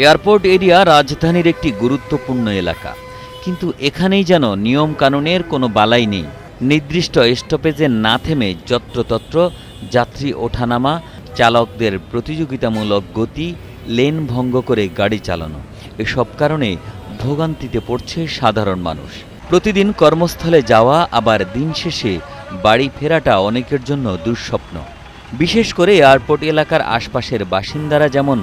Airport area রাজধানীর একটি গুরুত্বপূর্ণ এলাকা, কিন্তু এখানেই যেন নিয়ম কানুনের কোনো বালাই নেই। নির্দিষ্ট স্টপেজে না থেমে যত্রতত্র যাত্রী ওঠানামা, চালকদের প্রতিযোগিতামূলক গতি, লেন ভঙ্গ করে গাড়ি চালানো, এসব কারণে ভোগান্তিতে পড়ছে সাধারণ মানুষ। প্রতিদিন কর্মস্থলে যাওয়া আবার দিন শেষে বাড়ি ফেরাটা অনেকের জন্য দুঃস্বপ্ন। বিশেষ করে এয়ারপোর্ট এলাকার আশপাশের বাসিন্দারা যেমন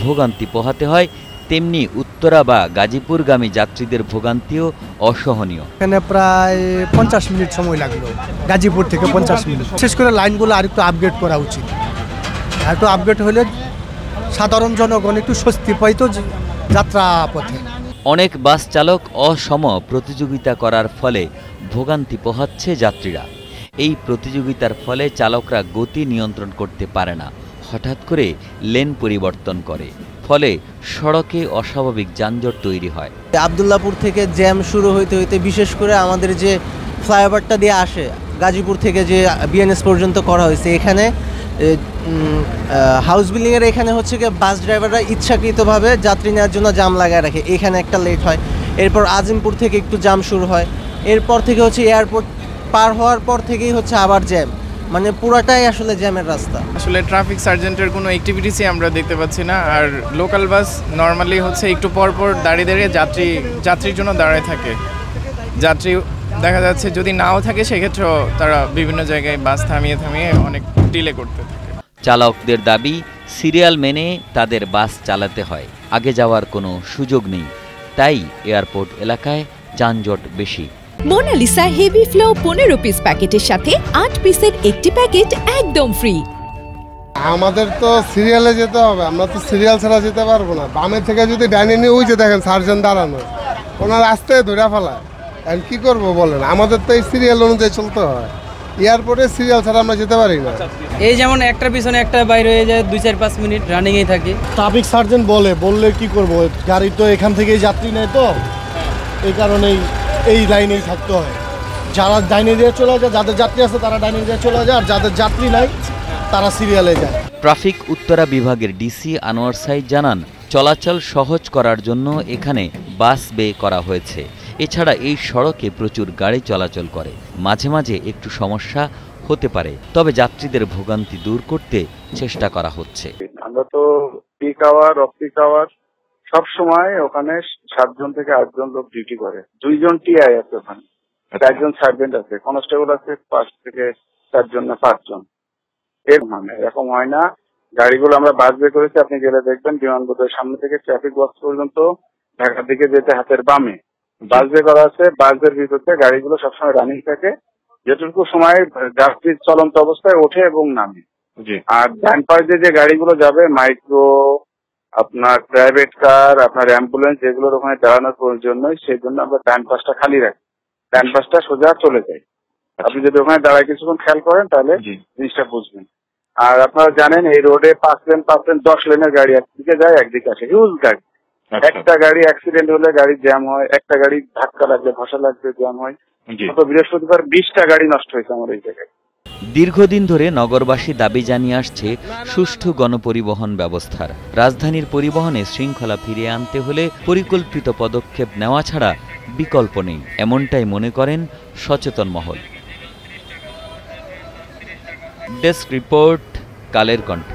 ভোগান্তি পোহাতে হয়, তেমনি উত্তরা বা গাজীপুরগামী যাত্রীদের ভোগান্তিও অসহনীয়। এখানে প্রায় 50 মিনিট সময় লাগলো, গাজীপুর থেকে 50 মিনিট। বিশেষ করে লাইনগুলো আরেকটু আপগ্রেড করা উচিত। একটু আপগ্রেড হলে সাধারণ জনগণ একটু স্বস্তি পাইতো যাত্রা পথে। অনেক বাস চালক অসম প্রতিযোগিতা করার ফলে ভোগান্তি পোহাচ্ছে যাত্রীরা। এই প্রতিযোগিতার ফলে চালকরা গতি নিয়ন্ত্রণ করতে পারে না, হঠাৎ করে লেন পরিবর্তন করে, ফলে সড়কে অস্বাভাবিক যানজট তৈরি হয়। আব্দুল্লাহপুর থেকে জ্যাম শুরু হইতে হইতে বিশেষ করে আমাদের যে ফ্লাইওভারটা দিয়ে আসে গাজীপুর থেকে যে বিএনএস পর্যন্ত করা হয়েছে, এখানে হাউস বিল্ডিংয়ের এখানে হচ্ছে কি বাস ড্রাইভাররা ইচ্ছাকৃতভাবে যাত্রী নেওয়ার জন্য জাম লাগায় রাখে। এখানে একটা লেট হয়, এরপর আজিমপুর থেকে একটু জাম শুরু হয়, এরপর থেকে হচ্ছে এয়ারপোর্ট পার হওয়ার পর থেকেই হচ্ছে আবার জ্যাম, মানে পুরাটাই আসলে জ্যামের রাস্তা। আসলে ট্রাফিক সার্জেন্টের কোনো অ্যাক্টিভিটিসই আমরা দেখতে পাচ্ছি না। আর লোকাল বাস নর্মালি হচ্ছে একটু পরপর দাঁড়িয়ে দাঁড়িয়ে যাত্রীর জন্য দাঁড়ায় থাকে। যাত্রী দেখা যাচ্ছে যদি নাও থাকে সেক্ষেত্রেও তারা বিভিন্ন জায়গায় বাস থামিয়ে অনেক ডিলে করতে থাকে। চালকদের দাবি, সিরিয়াল মেনে তাদের বাস চালাতে হয়, আগে যাওয়ার কোনো সুযোগ নেই, তাই এয়ারপোর্ট এলাকায় যানজট বেশি। মোনালিসা হেভি ফ্লো 15 পিস প্যাকেটের সাথে 8 পিসের একটি প্যাকেট একদম ফ্রি। আমাদের তো সিরিয়ালে যেতে হবে, আমরা তো সিরিয়াল ছাড়া যেতে পারবো না। বামে থেকে যদি ডাইনে নিয়ে ওই যে দেখেন সার্জন দাঁড়ানো, ওনার রাস্তায় ধরে ফেলায়। আর কি করবো বলেন, আমাদের তো এই সিরিয়াল অনুযায়ী চলতে হয়। এয়ারপোর্টে সিরিয়াল ছাড়া আমরা যেতে পারি না। এই যেমন একটার পিছনে একটা বাইরে হয়ে যায়, 2-4-5 মিনিট রানিংয়েই থাকে। ট্রাফিক সার্জেন্ট বললে কি করব, গাড়ি তো এখান থেকেই যাত্রী নেয়, তো এই কারণেই এই লাইনেই থাকতে হয়। যারা ডাইনে দিয়ে চলে যায়, যাদের যাত্রী আছে তারা ডাইনে দিয়ে চলে যায়, আর যাদের যাত্রী নাই তারা সিরিয়ালে যায়। ট্রাফিক উত্তরা বিভাগের ডিসি আনোয়ার সাইদ জানান, চলাচল সহজ করার জন্য এখানে বাস বে করা হয়েছে। এছাড়া এই সড়কে প্রচুর গাড়ি চলাচল করে, মাঝে মাঝে একটু সমস্যা হতে পারে, তবে যাত্রীদের ভোগান্তি দূর করতে চেষ্টা করা হচ্ছে। আমরা তো peak hour, off peak hour সব সময় ওখানে 7 জন থেকে 8 জন লোক ডিউটি করে। 2 জন টিআই আছে ওখানে, 1 জন সার্ভেন্ট আছে, কনস্টেবল আছে 5 থেকে 4 জন না 5 জন। এরকম হয় না। গাড়িগুলো আমরা বাস বে করেছি, আপনি গেলে দেখবেন বিমানবন্দরের সামনে থেকে ট্রাফিক বক্স পর্যন্ত ঢাকার দিকে যেতে হাতের বামে বাস বে করা আছে। বাসের ভিতরে গাড়িগুলো সবসময় রানিং থাকে, যেটুকু সময় যাত্রী চলন্ত অবস্থায় ওঠে এবং নামে। আর ডান পাশে যে গাড়িগুলো যাবে, মাইক্রো, আপনার প্রাইভেট কার, আপনার অ্যাম্বুলেন্স, যেগুলোর ওখানে দাঁড়ানোর জন্যই, সেই জন্য আমরা ডান পাশটা খালি রাখি, ডান পাশটা সোজা চলে যায়। আপনি যদি ওখানে দাঁড়ায় কিছুক্ষণ খেয়াল করেন তাহলে জিনিসটা বুঝবেন। আর আপনারা জানেন এই রোডে 5 লেন 10 লেনের গাড়ি একদিকে যায় একদিকে আসে, হিউজ গাড়ি। একটা গাড়ি অ্যাক্সিডেন্ট হলে গাড়ি জ্যাম হয়, একটা গাড়ি ধাক্কা লাগলে, ধসা লাগলে জ্যাম হয়। গত বৃহস্পতিবার 20টা গাড়ি নষ্ট হয়েছে আমার এই জায়গায়। দীর্ঘদিন ধরে নগরবাসী দাবি জানিয়ে আসছে সুষ্ঠু গণপরিবহন ব্যবস্থার। রাজধানীর পরিবহনে শৃঙ্খলা ফিরিয়ে আনতে হলে পরিকল্পিত পদক্ষেপ নেওয়া ছাড়া বিকল্প নেই, এমনটাই মনে করেন সচেতন মহল। Desk report, Kaler Kantho.